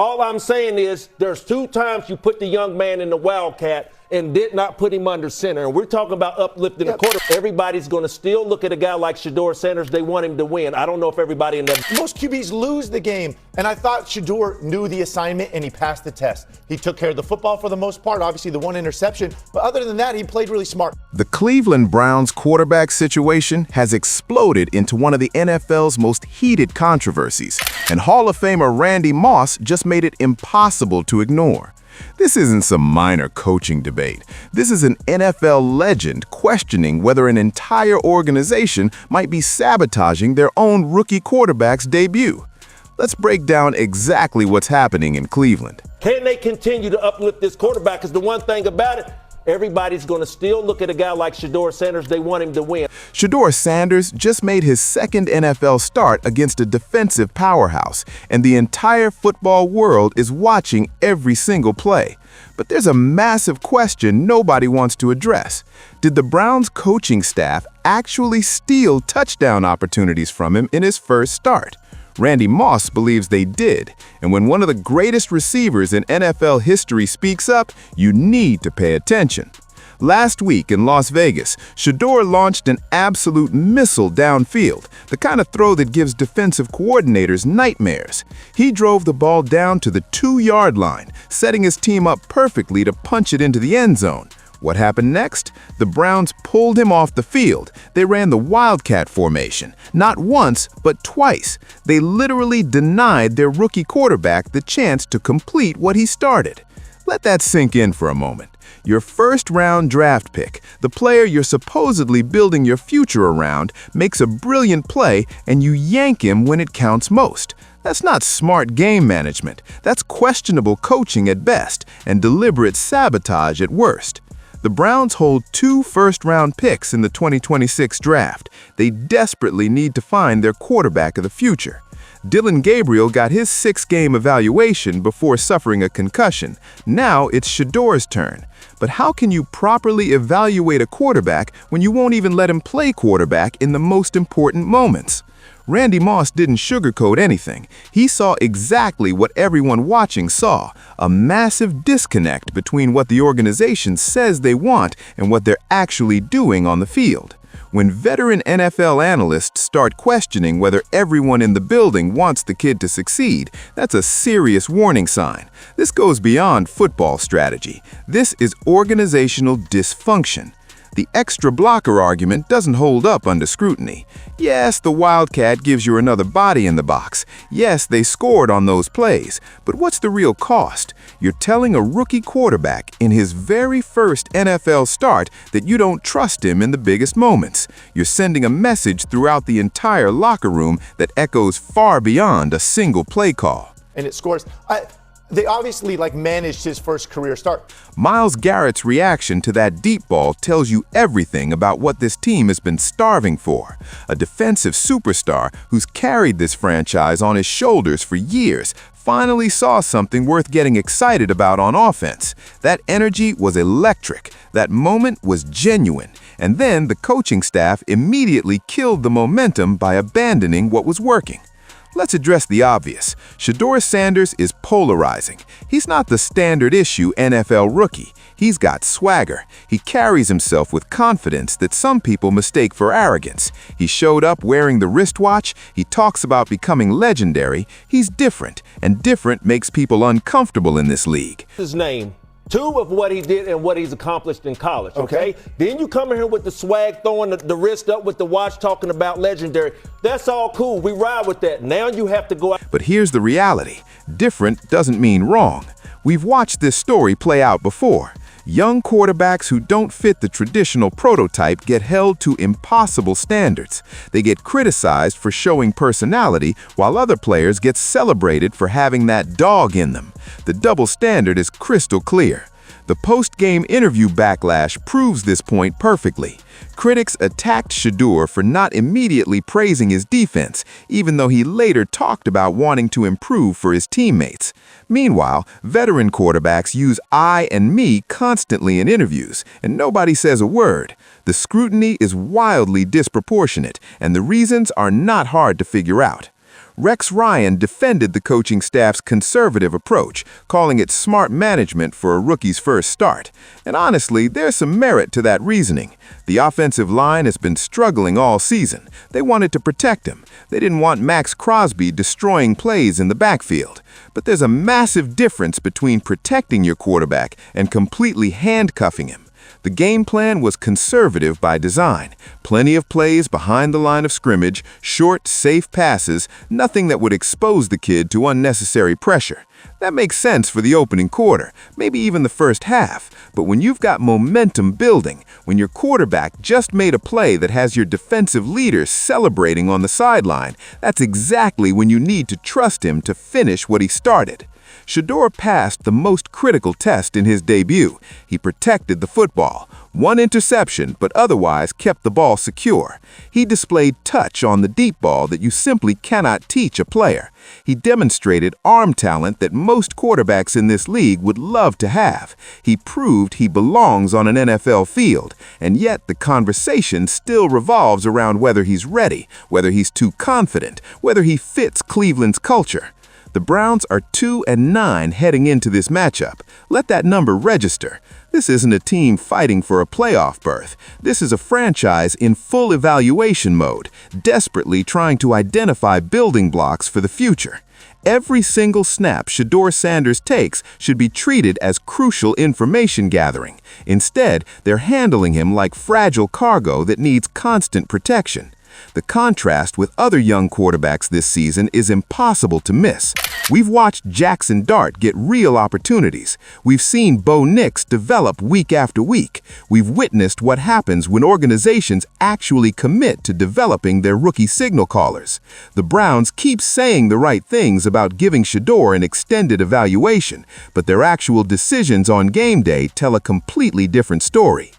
All I'm saying is there's 2 times you put the young man in the Wildcat and did not put him under center. And we're talking about uplifting the quarter. Everybody's going to still look at a guy like Shedeur Sanders. They want him to win. I don't know if everybody in that. Most QBs lose the game. And I thought Shedeur knew the assignment and he passed the test. He took care of the football for the most part, obviously the 1 interception. But other than that, he played really smart. The Cleveland Browns quarterback situation has exploded into one of the NFL's most heated controversies. And Hall of Famer Randy Moss just made it impossible to ignore. This isn't some minor coaching debate. This is an NFL legend questioning whether an entire organization might be sabotaging their own rookie quarterback's debut. Let's break down exactly what's happening in Cleveland. Can they continue to uplift this quarterback? Because the one thing about it, everybody's going to still look at a guy like Shedeur Sanders. They want him to win. Shedeur Sanders just made his 2nd NFL start against a defensive powerhouse, and the entire football world is watching every single play. But there's a massive question nobody wants to address. Did the Browns coaching staff actually steal touchdown opportunities from him in his first start? Randy Moss believes they did, and when one of the greatest receivers in NFL history speaks up, you need to pay attention. Last week in Las Vegas, Shedeur launched an absolute missile downfield, the kind of throw that gives defensive coordinators nightmares. He drove the ball down to the 2-yard line, setting his team up perfectly to punch it into the end zone. What happened next? The Browns pulled him off the field. They ran the Wildcat formation, not once, but twice. They literally denied their rookie quarterback the chance to complete what he started. Let that sink in for a moment. Your first-round draft pick, the player you're supposedly building your future around, makes a brilliant play and you yank him when it counts most. That's not smart game management. That's questionable coaching at best and deliberate sabotage at worst. The Browns hold 2 first-round picks in the 2026 draft. They desperately need to find their quarterback of the future. Dillon Gabriel got his 6-game evaluation before suffering a concussion. Now it's Shedeur's turn. But how can you properly evaluate a quarterback when you won't even let him play quarterback in the most important moments? Randy Moss didn't sugarcoat anything. He saw exactly what everyone watching saw, a massive disconnect between what the organization says they want and what they're actually doing on the field. When veteran NFL analysts start questioning whether everyone in the building wants the kid to succeed, that's a serious warning sign. This goes beyond football strategy. This is organizational dysfunction. The extra blocker argument doesn't hold up under scrutiny. Yes, the Wildcat gives you another body in the box. Yes, they scored on those plays. But what's the real cost? You're telling a rookie quarterback in his very first NFL start that you don't trust him in the biggest moments. You're sending a message throughout the entire locker room that echoes far beyond a single play call. And it scores. They obviously managed his first career start. Myles Garrett's reaction to that deep ball tells you everything about what this team has been starving for. A defensive superstar who's carried this franchise on his shoulders for years finally saw something worth getting excited about on offense. That energy was electric. That moment was genuine. And then the coaching staff immediately killed the momentum by abandoning what was working. Let's address the obvious. Shedeur Sanders is polarizing. He's not the standard issue NFL rookie. He's got swagger. He carries himself with confidence that some people mistake for arrogance. He showed up wearing the wristwatch. He talks about becoming legendary. He's different, and different makes people uncomfortable in this league. His name. 2 of what he did and what he's accomplished in college, okay? Then you come in here with the swag, throwing the wrist up with the watch, talking about legendary. That's all cool. We ride with that. Now you have to go out. But here's the reality. Different doesn't mean wrong. We've watched this story play out before. Young quarterbacks who don't fit the traditional prototype get held to impossible standards. They get criticized for showing personality, while other players get celebrated for having that dog in them. The double standard is crystal clear. The post-game interview backlash proves this point perfectly. Critics attacked Shedeur for not immediately praising his defense, even though he later talked about wanting to improve for his teammates. Meanwhile, veteran quarterbacks use I and me constantly in interviews, and nobody says a word. The scrutiny is wildly disproportionate, and the reasons are not hard to figure out. Rex Ryan defended the coaching staff's conservative approach, calling it smart management for a rookie's first start. And honestly, there's some merit to that reasoning. The offensive line has been struggling all season. They wanted to protect him. They didn't want Max Crosby destroying plays in the backfield. But there's a massive difference between protecting your quarterback and completely handcuffing him. The game plan was conservative by design. Plenty of plays behind the line of scrimmage, short, safe passes, nothing that would expose the kid to unnecessary pressure. That makes sense for the opening quarter, maybe even the first half. But when you've got momentum building, when your quarterback just made a play that has your defensive leaders celebrating on the sideline, that's exactly when you need to trust him to finish what he started. Shedeur passed the most critical test in his debut. He protected the football. One interception, but otherwise kept the ball secure. He displayed touch on the deep ball that you simply cannot teach a player. He demonstrated arm talent that most quarterbacks in this league would love to have. He proved he belongs on an NFL field, and yet the conversation still revolves around whether he's ready, whether he's too confident, whether he fits Cleveland's culture. The Browns are 2-9 heading into this matchup. Let that number register. This isn't a team fighting for a playoff berth. This is a franchise in full evaluation mode, desperately trying to identify building blocks for the future. Every single snap Shedeur Sanders takes should be treated as crucial information gathering. Instead, they're handling him like fragile cargo that needs constant protection. The contrast with other young quarterbacks this season is impossible to miss. We've watched Jackson Dart get real opportunities. We've seen Bo Nix develop week after week. We've witnessed what happens when organizations actually commit to developing their rookie signal callers. The Browns keep saying the right things about giving Shedeur an extended evaluation, but their actual decisions on game day tell a completely different story.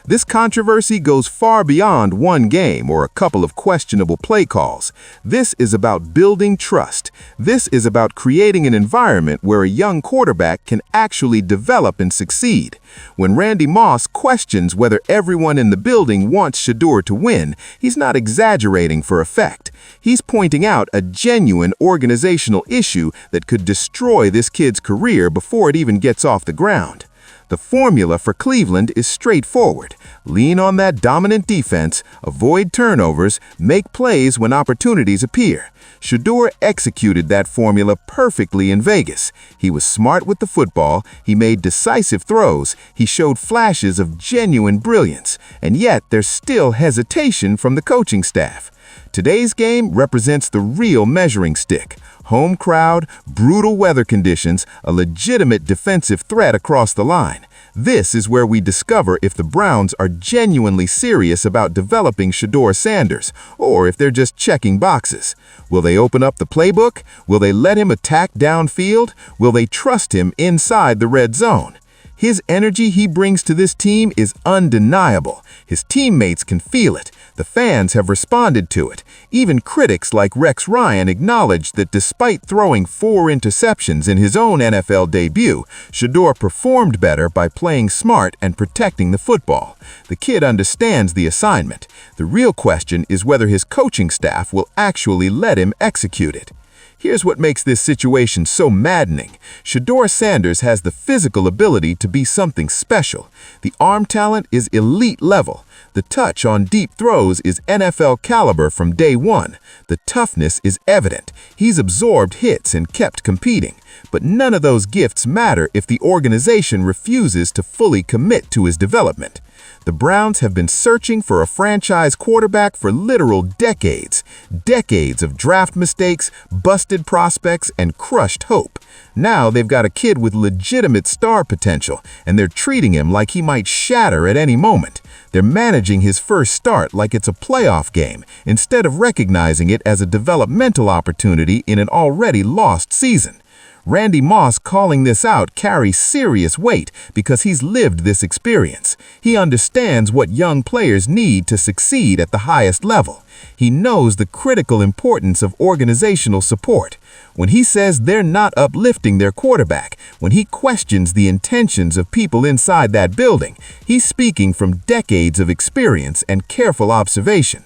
This controversy goes far beyond one game or a couple of questionable play calls. This is about building trust. This is about creating an environment where a young quarterback can actually develop and succeed. When Randy Moss questions whether everyone in the building wants Shedeur to win, he's not exaggerating for effect. He's pointing out a genuine organizational issue that could destroy this kid's career before it even gets off the ground. The formula for Cleveland is straightforward. Lean on that dominant defense, avoid turnovers, make plays when opportunities appear. Shedeur executed that formula perfectly in Vegas. He was smart with the football, he made decisive throws, he showed flashes of genuine brilliance, and yet there's still hesitation from the coaching staff. Today's game represents the real measuring stick. Home crowd, brutal weather conditions, a legitimate defensive threat across the line. This is where we discover if the Browns are genuinely serious about developing Shedeur Sanders, or if they're just checking boxes. Will they open up the playbook? Will they let him attack downfield? Will they trust him inside the red zone? His energy he brings to this team is undeniable. His teammates can feel it. The fans have responded to it. Even critics like Rex Ryan acknowledged that despite throwing 4 interceptions in his own NFL debut, Shedeur performed better by playing smart and protecting the football. The kid understands the assignment. The real question is whether his coaching staff will actually let him execute it. Here's what makes this situation so maddening. Shedeur Sanders has the physical ability to be something special. The arm talent is elite level. The touch on deep throws is NFL caliber from day one. The toughness is evident. He's absorbed hits and kept competing. But none of those gifts matter if the organization refuses to fully commit to his development. The Browns have been searching for a franchise quarterback for literal decades. Decades of draft mistakes, busted prospects, and crushed hope. Now they've got a kid with legitimate star potential, and they're treating him like he might shatter at any moment. They're managing his first start like it's a playoff game, instead of recognizing it as a developmental opportunity in an already lost season. Randy Moss calling this out carries serious weight because he's lived this experience. He understands what young players need to succeed at the highest level. He knows the critical importance of organizational support. When he says they're not uplifting their quarterback, when he questions the intentions of people inside that building, he's speaking from decades of experience and careful observation.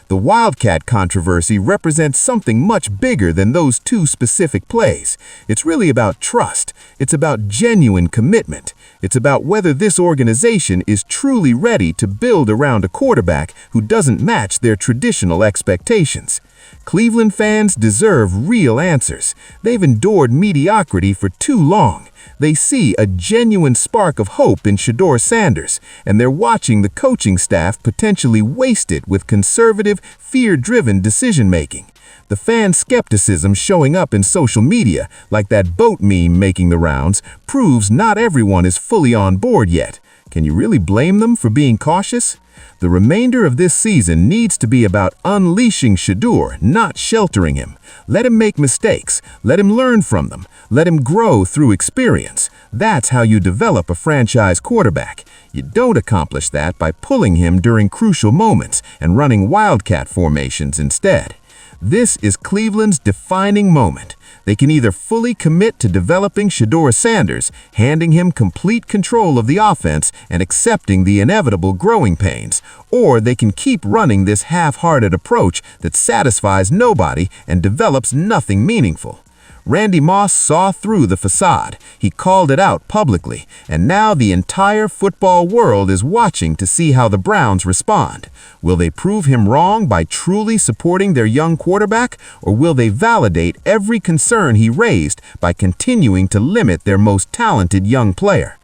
The Wildcat controversy represents something much bigger than those two specific plays. It's really about trust. It's about genuine commitment. It's about whether this organization is truly ready to build around a quarterback who doesn't match their traditional expectations. Cleveland fans deserve real answers. They've endured mediocrity for too long. They see a genuine spark of hope in Shedeur Sanders, and they're watching the coaching staff potentially waste it with conservative, fear-driven decision-making. The fan skepticism showing up in social media, like that boat meme making the rounds, proves not everyone is fully on board yet. Can you really blame them for being cautious? The remainder of this season needs to be about unleashing Shedeur, not sheltering him. Let him make mistakes. Let him learn from them. Let him grow through experience. That's how you develop a franchise quarterback. You don't accomplish that by pulling him during crucial moments and running Wildcat formations instead. This is Cleveland's defining moment. They can either fully commit to developing Shedeur Sanders, handing him complete control of the offense and accepting the inevitable growing pains, or they can keep running this half-hearted approach that satisfies nobody and develops nothing meaningful. Randy Moss saw through the facade. He called it out publicly, and now the entire football world is watching to see how the Browns respond. Will they prove him wrong by truly supporting their young quarterback, or will they validate every concern he raised by continuing to limit their most talented young player?